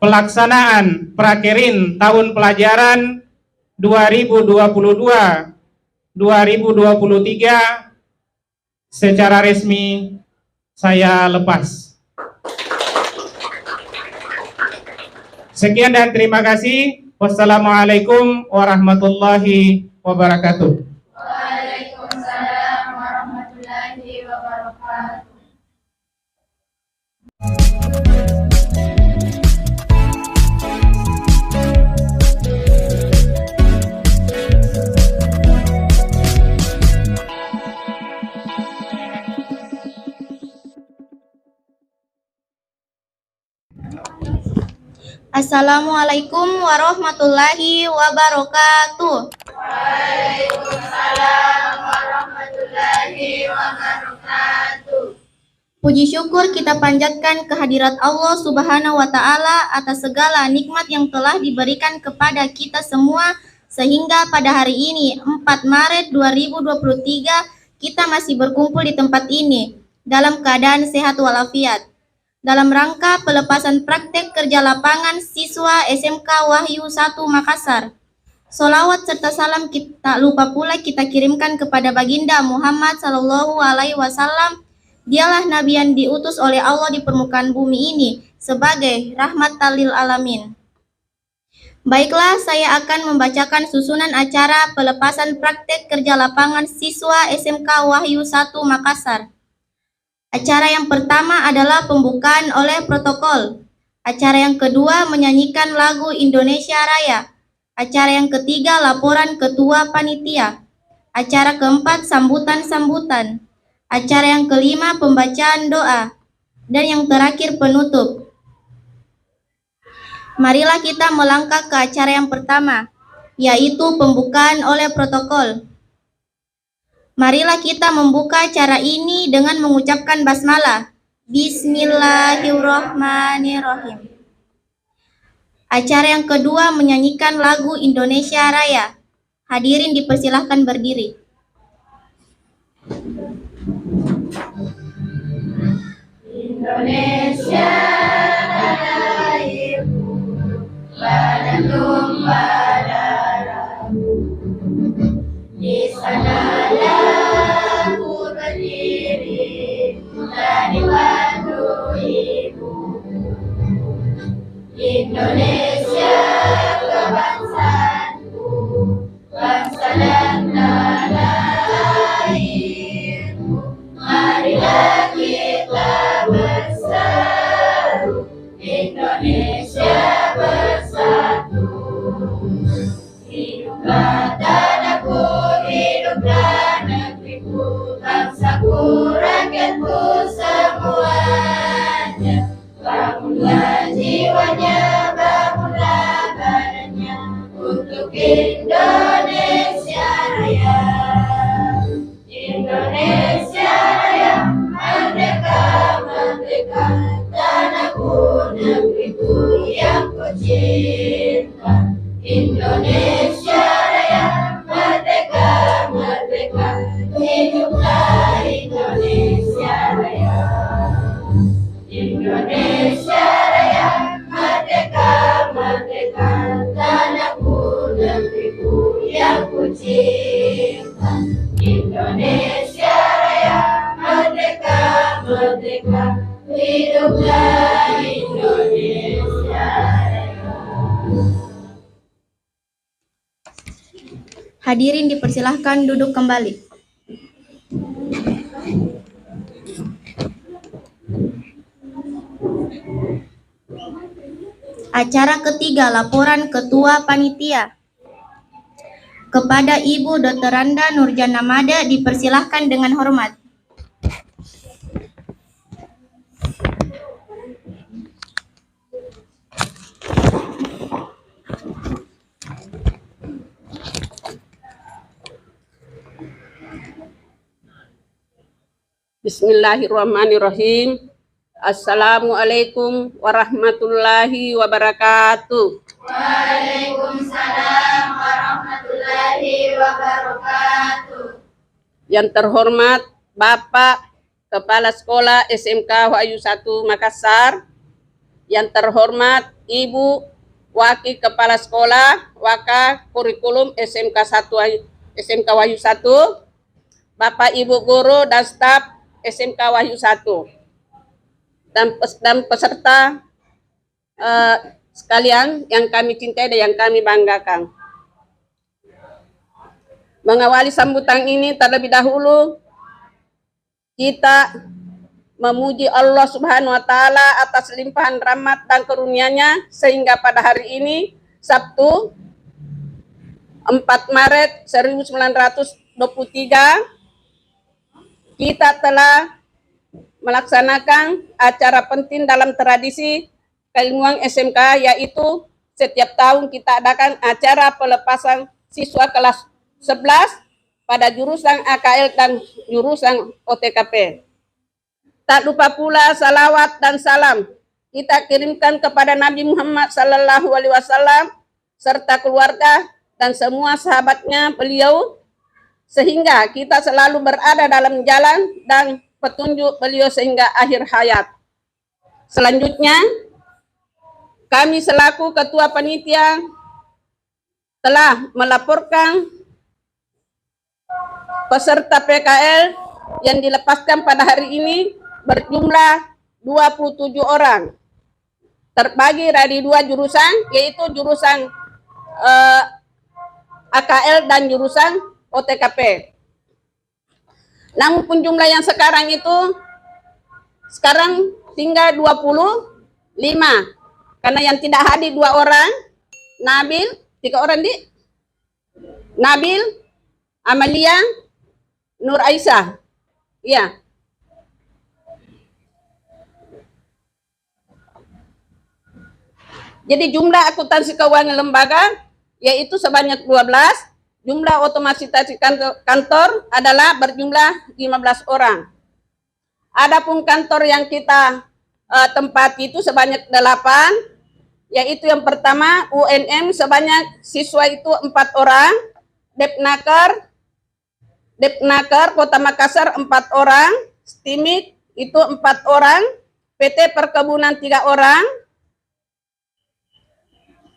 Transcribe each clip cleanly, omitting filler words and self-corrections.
pelaksanaan prakerin tahun pelajaran 2022-2023 secara resmi saya lepas. Sekian dan terima kasih. Wassalamualaikum warahmatullahi wabarakatuh. Waalaikumsalam warahmatullahi wabarakatuh. Assalamualaikum warahmatullahi wabarakatuh. Waalaikumsalam warahmatullahi wabarakatuh. Puji syukur kita panjatkan kehadirat Allah Subhanahu wa Ta'ala atas segala nikmat yang telah diberikan kepada kita semua, sehingga pada hari ini 4 Maret 2023 kita masih berkumpul di tempat ini dalam keadaan sehat walafiat dalam rangka pelepasan praktek kerja lapangan siswa SMK Wahyu 1 Makassar. Sholawat serta salam tak lupa pula kita kirimkan kepada baginda Muhammad Sallallahu Alaihi Wasallam. Dialah Nabi yang diutus oleh Allah di permukaan bumi ini sebagai rahmatan lil alamin. Baiklah, saya akan membacakan susunan acara pelepasan praktek kerja lapangan siswa SMK Wahyu 1 Makassar. Acara yang pertama adalah pembukaan oleh protokol. Acara yang kedua menyanyikan lagu Indonesia Raya. Acara yang ketiga laporan ketua panitia. Acara keempat sambutan-sambutan. Acara yang kelima pembacaan doa. Dan yang terakhir penutup. Marilah kita melangkah ke acara yang pertama, yaitu pembukaan oleh protokol. Marilah kita membuka acara ini dengan mengucapkan basmalah. Bismillahirrahmanirrahim. Acara yang kedua menyanyikan lagu Indonesia Raya. Hadirin dipersilahkan berdiri. Indonesia tanah airku, badan tumpah darahku. Di sanalah ku berdiri dari padu ibuku. Indonesia kebangsaanku, bangsa dan tanah airku. Marilah kita berseru, Indonesia bersatu. Hiduplah tanahku, hiduplah negeriku, bangsaku, rakyatku semuanya. Bangunlah jiwanya, bangunlah badannya untuk Indonesia Raya. Indonesia Raya, merdeka, merdeka, tanahku, negeriku yang ku cinta. Indonesia Raya, merdeka, merdeka, hiduplah Indonesia Raya. Indonesia Raya, merdeka, merdeka, tanahku, negeriku yang ku cinta. Indonesia Raya, merdeka, merdeka, hiduplah Indonesia Raya. Hadirin dipersilahkan duduk kembali. Acara ketiga, laporan ketua panitia. Kepada Ibu Dr. Randa Nurjana Mada dipersilahkan dengan hormat. Bismillahirrahmanirrahim. Assalamualaikum warahmatullahi wabarakatuh. Waalaikumsalam warahmatullahi wabarakatuh. Yang terhormat Bapak Kepala Sekolah SMK Wahyu 1 Makassar, yang terhormat Ibu Wakil Kepala Sekolah Waka Kurikulum SMK 1 SMK Wahyu 1, Bapak Ibu Guru dan staf SMK Wahyu 1, dan peserta sekalian yang kami cintai dan yang kami banggakan. Mengawali sambutan ini terlebih dahulu kita memuji Allah Subhanahu wa taala atas limpahan rahmat dan karunia-Nya sehingga pada hari ini Sabtu 4 Maret 1923 kita telah melaksanakan acara penting dalam tradisi keilmuan SMK, yaitu setiap tahun kita adakan acara pelepasan siswa kelas 11 pada jurusan AKL dan jurusan OTKP. Tak lupa pula salawat dan salam kita kirimkan kepada Nabi Muhammad SAW serta keluarga dan semua sahabatnya beliau, sehingga kita selalu berada dalam jalan dan petunjuk beliau sehingga akhir hayat. Selanjutnya, kami selaku Ketua Panitia telah melaporkan peserta PKL yang dilepaskan pada hari ini berjumlah 27 orang, terbagi dari 2 jurusan, yaitu jurusan AKL dan jurusan OTKP. Namun jumlah yang sekarang itu tinggal 25, karena yang tidak hadir 2 orang, Nabil, 3 orang Nabil, Amalia, Nur Aisyah. Iya. Jadi jumlah akuntansi keuangan lembaga yaitu sebanyak 12, jumlah otomatisasi kantor adalah berjumlah 15 orang. Adapun kantor yang kita tempati itu sebanyak 8, yaitu yang pertama UNM sebanyak siswa itu 4 orang, Depnaker Kota Makassar 4 orang, STIMIK itu 4 orang, PT Perkebunan 3 orang,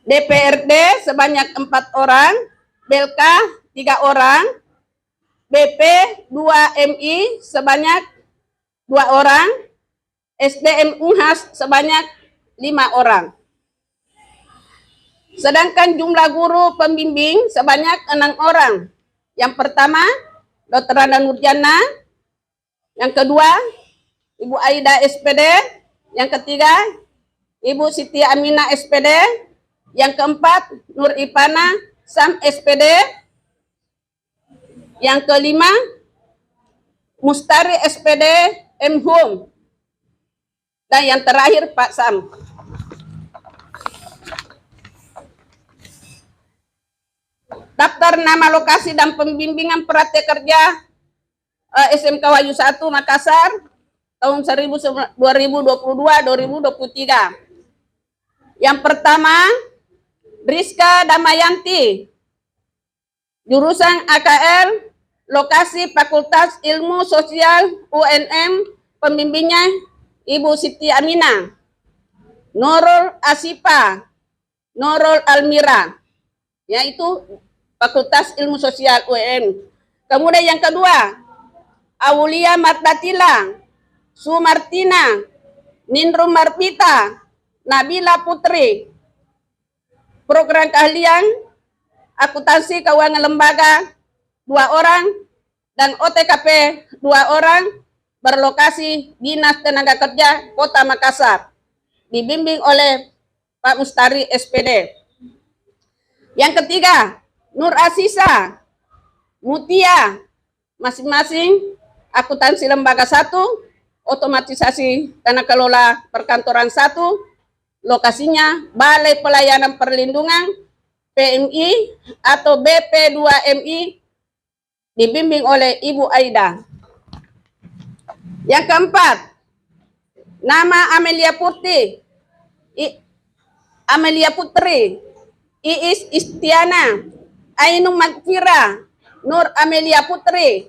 DPRD sebanyak 4 orang, BELKA 3 orang, BP 2 MI sebanyak 2 orang, SDM Unhas sebanyak 5 orang. Sedangkan jumlah guru pembimbing sebanyak 6 orang. Yang pertama, Dr. Randa Nurjana. Yang kedua, Ibu Aida SPD. Yang ketiga, Ibu Siti Aminah SPD. Yang keempat, Nur Ipana Sam SPD. Yang kelima, Mustari SPD M Hum. Dan yang terakhir, Pak Sam. Daftar nama lokasi dan pembimbingan praktek kerja SMK Wahyu 1 Makassar tahun 2022-2023. Yang pertama, Rizka Damayanti, jurusan AKL, lokasi Fakultas Ilmu Sosial UNM, pembimbingnya Ibu Siti Aminah. Nurul Asifa, Nurul Almira, yaitu Fakultas Ilmu Sosial UNM. Kemudian yang kedua, Aulia Martatila, Sumartina, Nindrum Marpita, Nabila Putri, program keahlian akuntansi keuangan lembaga 2 orang dan OTKP 2 orang, berlokasi Dinas Tenaga Kerja Kota Makassar, dibimbing oleh Pak Mustari SPD. Yang ketiga, Nur Asisa, Mutia, masing-masing akuntansi lembaga 1, otomatisasi tata kelola perkantoran 1, lokasinya Balai Pelayanan Perlindungan PMI atau BP2MI, dibimbing oleh Ibu Aida. Yang keempat, nama Amelia Putri, Iis Istiana, Ainung Magfira, Nur Amelia Putri,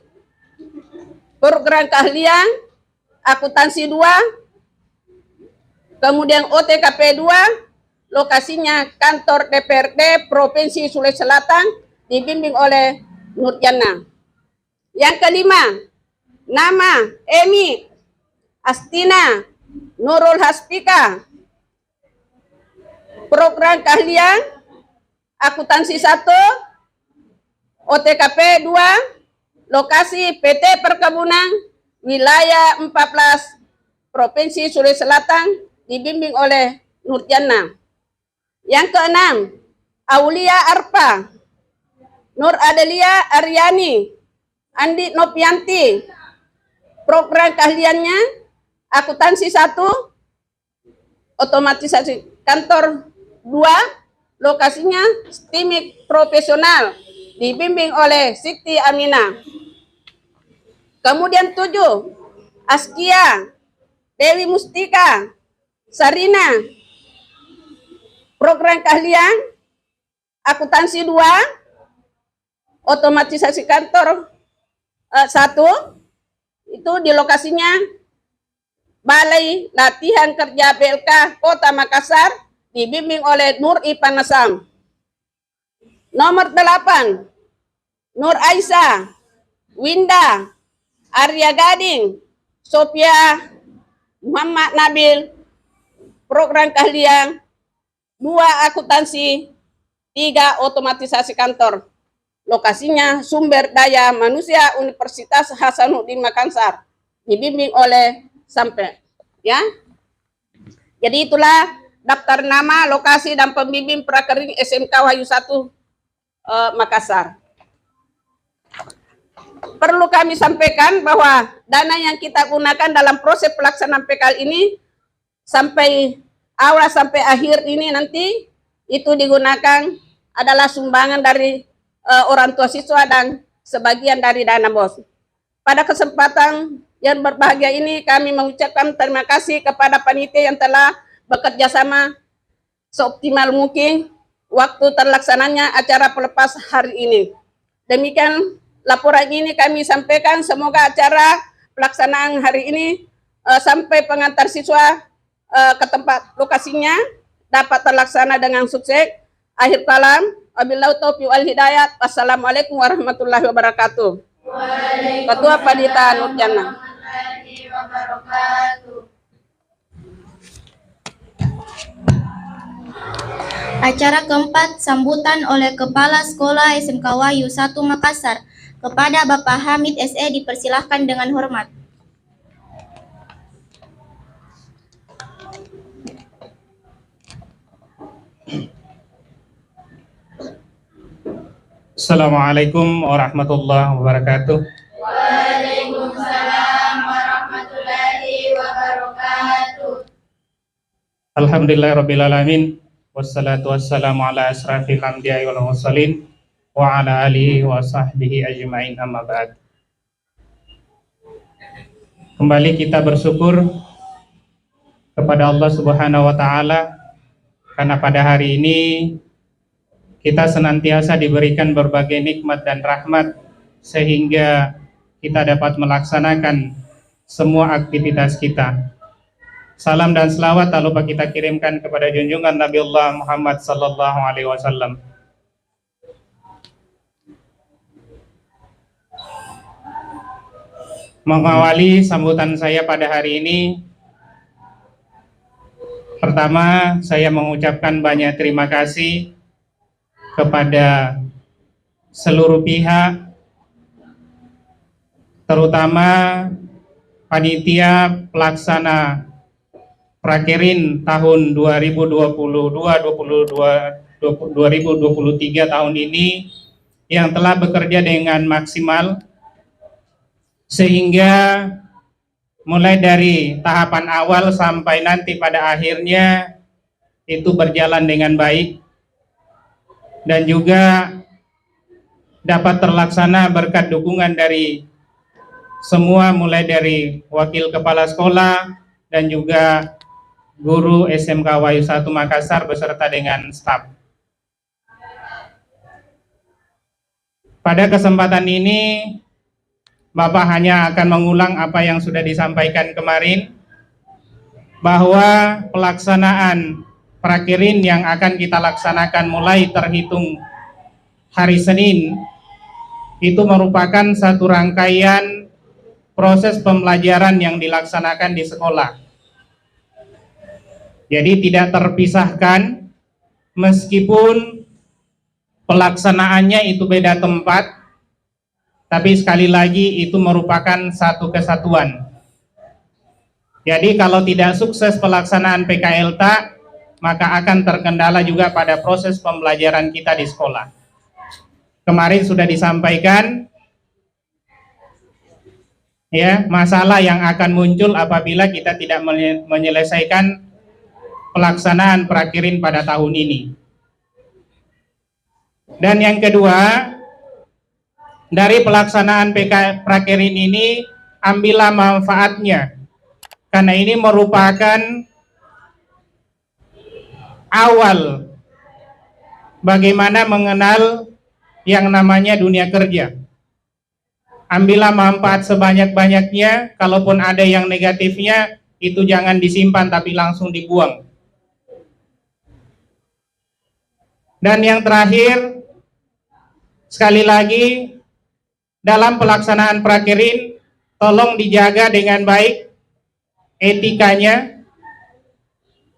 program keahlian akuntansi 2, Kemudian OTKP 2, lokasinya kantor DPRD Provinsi Sulawesi Selatan, dibimbing oleh Nurjana. Yang kelima, nama Emi Astina Nurul Haspika, program keahlian akuntansi 1, OTKP 2, lokasi PT Perkebunan wilayah 14 Provinsi Sulawesi Selatan, dibimbing oleh Nurjana. Yang keenam, Aulia Arpa Nur Adelia Aryani Andi Nopianti, program keahliannya akuntansi 1, otomatisasi kantor 2, lokasinya STIMIK profesional, dibimbing oleh Siti Aminah. Kemudian 7, Askia Dewi Mustika Sarina, program keahlian akuntansi 2, otomatisasi kantor 1, itu di lokasinya Balai Latihan Kerja BLK Kota Makassar, dibimbing oleh Nur Ipanasam. Nomor 8, Nur Aisyah Winda Arya Gading Sophia Muhammad Nabil, program keahlian 2, akuntansi 3, otomatisasi kantor, lokasinya Sumber Daya Manusia Universitas Hasanuddin Makassar, dibimbing oleh Sampai. Ya, jadi itulah daftar nama, lokasi, dan pembimbing prakerja SMK Wahyu 1 Makassar. Perlu kami sampaikan bahwa dana yang kita gunakan dalam proses pelaksanaan PKL ini sampai awal sampai akhir ini nanti itu digunakan adalah sumbangan dari orang tua siswa dan sebagian dari dana BOS. Pada kesempatan yang berbahagia ini kami mengucapkan terima kasih kepada panitia yang telah bekerja sama seoptimal mungkin waktu terlaksananya acara pelepas hari ini. Demikian laporan ini kami sampaikan, semoga acara pelaksanaan hari ini sampai pengantar siswa ke tempat lokasinya dapat terlaksana dengan sukses. Akhir kalam, wabillahi taufiq wal hidayah. Wassalamualaikum warahmatullahi wabarakatuh. Ketua Panitia Nurjana. Acara keempat, sambutan oleh Kepala Sekolah SMK Wahyu 1 Makassar. Kepada Bapak Hamid SE dipersilahkan dengan hormat. Assalamualaikum warahmatullahi wabarakatuh. Waalaikumsalam warahmatullahi wabarakatuh. Alhamdulillahirrabbilalamin. Wassalatu wassalamu ala asrafil anbiya'i wal mursalin wa ala alihi wa sahbihi ajma'in, amma ba'd. Kembali kita bersyukur kepada Allah Subhanahu wa Ta'ala karena pada hari ini kita senantiasa diberikan berbagai nikmat dan rahmat sehingga kita dapat melaksanakan semua aktivitas kita. Salam dan selawat tak lupa kita kirimkan kepada junjungan Nabiullah Muhammad sallallahu alaihi wasallam. Mengawali sambutan saya pada hari ini, pertama saya mengucapkan banyak terima kasih kepada seluruh pihak, terutama panitia pelaksana Prakerin tahun 2023 tahun ini yang telah bekerja dengan maksimal sehingga mulai dari tahapan awal sampai nanti pada akhirnya itu berjalan dengan baik dan juga dapat terlaksana berkat dukungan dari semua, mulai dari wakil kepala sekolah dan juga guru SMK Wahyu 1 Makassar beserta dengan staf. Pada kesempatan ini Bapak hanya akan mengulang apa yang sudah disampaikan kemarin, bahwa pelaksanaan prakirin yang akan kita laksanakan mulai terhitung hari Senin itu merupakan satu rangkaian proses pembelajaran yang dilaksanakan di sekolah. Jadi tidak terpisahkan, meskipun pelaksanaannya itu beda tempat, tapi sekali lagi itu merupakan satu kesatuan. Jadi kalau tidak sukses pelaksanaan PKLTA, maka akan terkendala juga pada proses pembelajaran kita di sekolah. Kemarin sudah disampaikan ya, masalah yang akan muncul apabila kita tidak menyelesaikan pelaksanaan prakirin pada tahun ini. Dan yang kedua, dari pelaksanaan prakirin ini ambillah manfaatnya, karena ini merupakan awal bagaimana mengenal yang namanya dunia kerja. Ambillah manfaat sebanyak-banyaknya, kalaupun ada yang negatifnya, itu jangan disimpan tapi langsung dibuang. Dan yang terakhir, sekali lagi, dalam pelaksanaan prakirin, tolong dijaga dengan baik etikanya,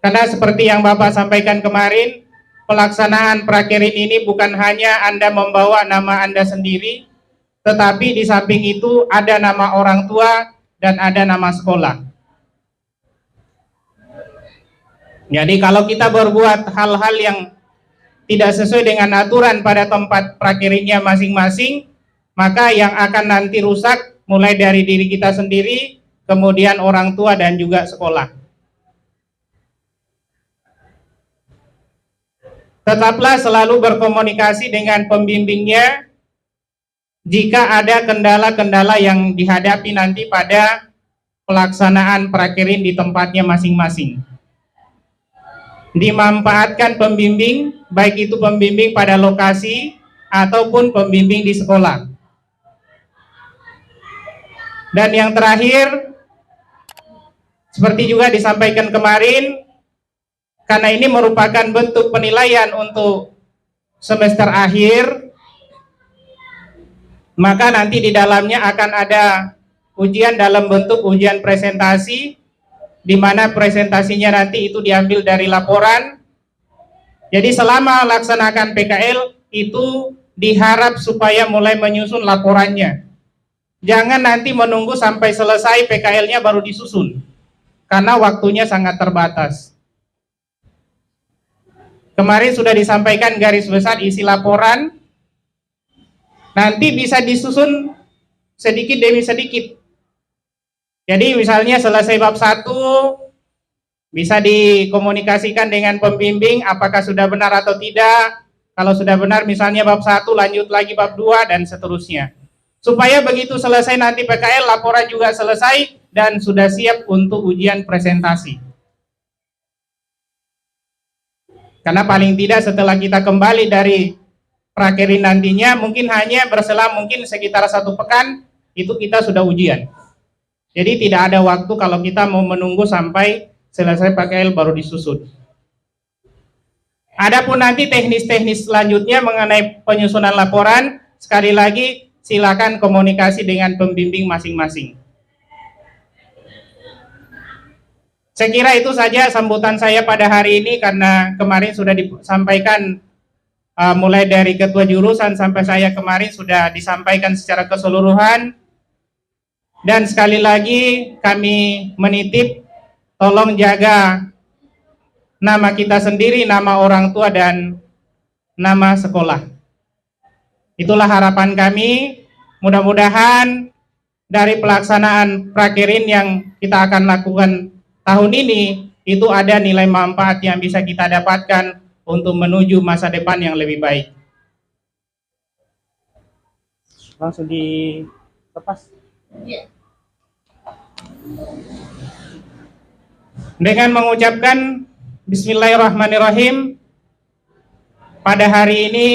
karena seperti yang Bapak sampaikan kemarin, pelaksanaan prakirin ini bukan hanya Anda membawa nama Anda sendiri, tetapi di samping itu ada nama orang tua dan ada nama sekolah. Jadi kalau kita berbuat hal-hal yang tidak sesuai dengan aturan pada tempat prakirinnya masing-masing, maka yang akan nanti rusak mulai dari diri kita sendiri, kemudian orang tua dan juga sekolah. Tetaplah selalu berkomunikasi dengan pembimbingnya jika ada kendala-kendala yang dihadapi nanti pada pelaksanaan prakirin di tempatnya masing-masing. Dimanfaatkan pembimbing, baik itu pembimbing pada lokasi ataupun pembimbing di sekolah. Dan yang terakhir, seperti juga disampaikan kemarin, karena ini merupakan bentuk penilaian untuk semester akhir, maka nanti di dalamnya akan ada ujian dalam bentuk ujian presentasi, di mana presentasinya nanti itu diambil dari laporan. Jadi selama melaksanakan PKL itu diharap supaya mulai menyusun laporannya. Jangan nanti menunggu sampai selesai PKL-nya baru disusun, karena waktunya sangat terbatas. Kemarin sudah disampaikan garis besar isi laporan, nanti bisa disusun sedikit demi sedikit. Jadi misalnya selesai bab 1, bisa dikomunikasikan dengan pembimbing apakah sudah benar atau tidak. Kalau sudah benar misalnya bab 1, lanjut lagi bab 2 dan seterusnya. Supaya begitu selesai nanti PKL, laporan juga selesai dan sudah siap untuk ujian presentasi. Karena paling tidak setelah kita kembali dari prakirin nantinya, mungkin hanya berselang mungkin sekitar 1 pekan, itu kita sudah ujian. Jadi tidak ada waktu kalau kita mau menunggu sampai selesai PKL baru disusun. Adapun nanti teknis-teknis selanjutnya mengenai penyusunan laporan, sekali lagi silakan komunikasi dengan pembimbing masing-masing. Saya kira itu saja sambutan saya pada hari ini, karena kemarin sudah disampaikan mulai dari ketua jurusan sampai saya kemarin sudah disampaikan secara keseluruhan. Dan sekali lagi kami menitip, tolong jaga nama kita sendiri, nama orang tua dan nama sekolah. Itulah harapan kami. Mudah-mudahan dari pelaksanaan prakirin yang kita akan lakukan tahun ini, itu ada nilai manfaat yang bisa kita dapatkan untuk menuju masa depan yang lebih baik. Langsung dilepas. Dengan mengucapkan Bismillahirrahmanirrahim, pada hari ini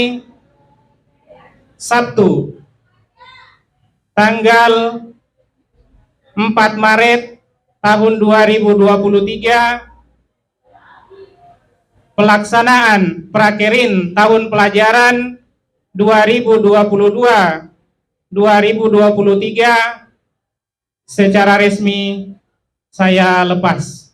Sabtu tanggal 4 Maret tahun 2023, pelaksanaan prakerin tahun pelajaran 2022-2023 secara resmi saya lepas.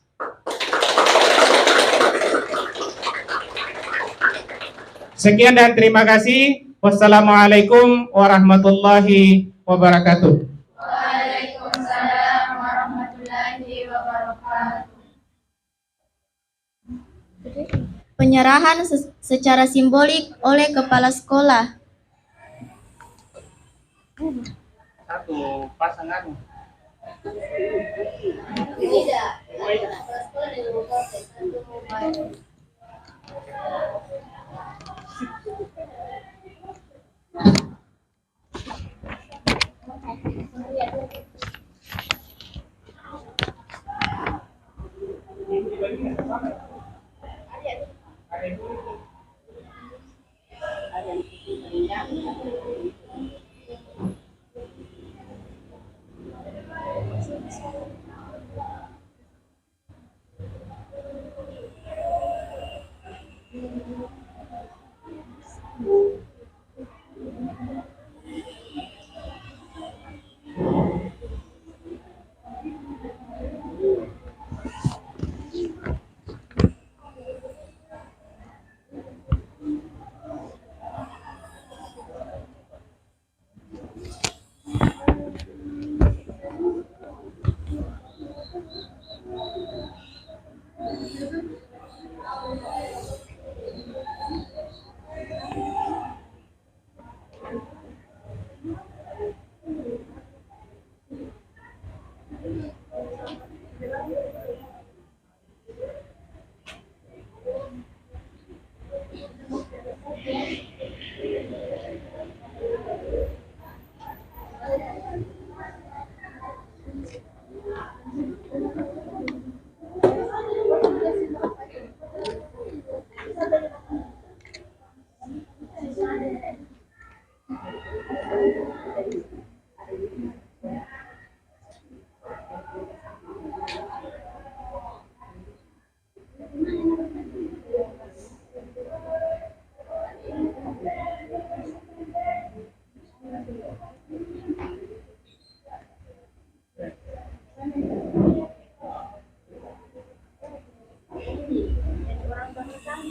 Sekian dan terima kasih. Wassalamualaikum warahmatullahi wabarakatuh. Waalaikumsalam warahmatullahi wabarakatuh. Penyerahan secara simbolik oleh kepala sekolah. Satu pasangan.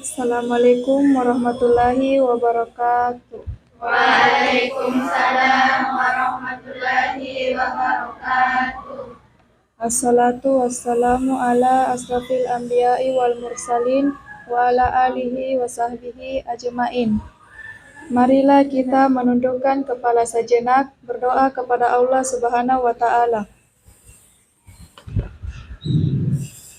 Assalamualaikum warahmatullahi wabarakatuh. Waalaikumsalam warahmatullahi wabarakatuh. Assalatu wassalamu ala asrafil anbiya'i wal mursalin wa ala alihi wa sahbihi ajma'in. Marilah kita menundukkan kepala sejenak, berdoa kepada Allah Subhanahu wa Ta'ala.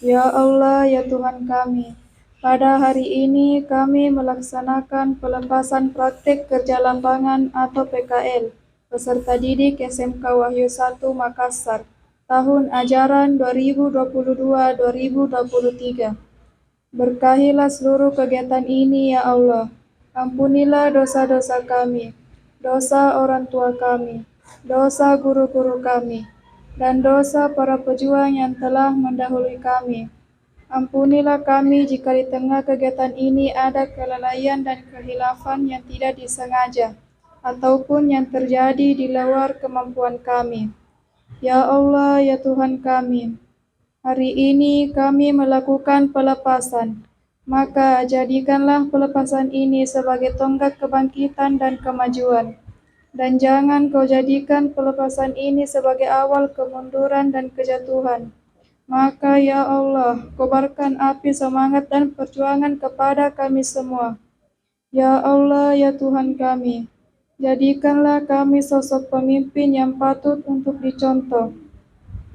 Ya Allah, ya Tuhan kami, pada hari ini kami melaksanakan pelepasan praktik kerja lapangan atau PKL peserta didik SMK Wahyu 1 Makassar tahun ajaran 2022-2023. Berkahilah seluruh kegiatan ini ya Allah. Ampunilah dosa-dosa kami, dosa orang tua kami, dosa guru-guru kami, dan dosa para pejuang yang telah mendahului kami. Ampunilah kami jika di tengah kegiatan ini ada kelalaian dan kehilafan yang tidak disengaja, ataupun yang terjadi di luar kemampuan kami. Ya Allah, ya Tuhan kami, hari ini kami melakukan pelepasan, maka jadikanlah pelepasan ini sebagai tonggak kebangkitan dan kemajuan. Dan jangan kau jadikan pelepasan ini sebagai awal kemunduran dan kejatuhan. Maka ya Allah, kobarkan api semangat dan perjuangan kepada kami semua. Ya Allah, ya Tuhan kami, jadikanlah kami sosok pemimpin yang patut untuk dicontoh.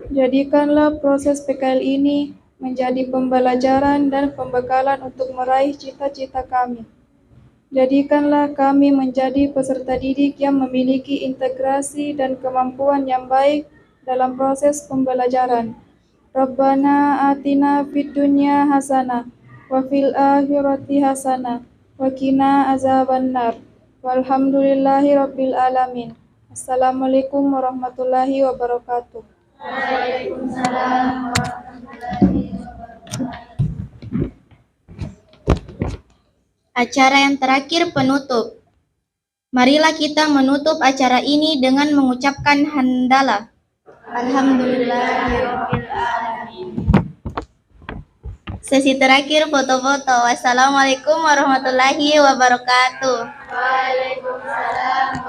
Jadikanlah proses PKL ini menjadi pembelajaran dan pembekalan untuk meraih cita-cita kami. Jadikanlah kami menjadi peserta didik yang memiliki integrasi dan kemampuan yang baik dalam proses pembelajaran. Rabbana atina fid dunya hasanah wa fil akhirati hasanah wa qina azabannar. Walhamdulillahi rabbil alamin. Assalamualaikum warahmatullahi wabarakatuh. Waalaikumsalam warahmatullahi wabarakatuh. Acara yang terakhir penutup. Marilah kita menutup acara ini dengan mengucapkan hamdalah. Alhamdulillahirabbil alamin. Sesi terakhir foto-foto. Wassalamualaikum warahmatullahi wabarakatuh. Waalaikumsalam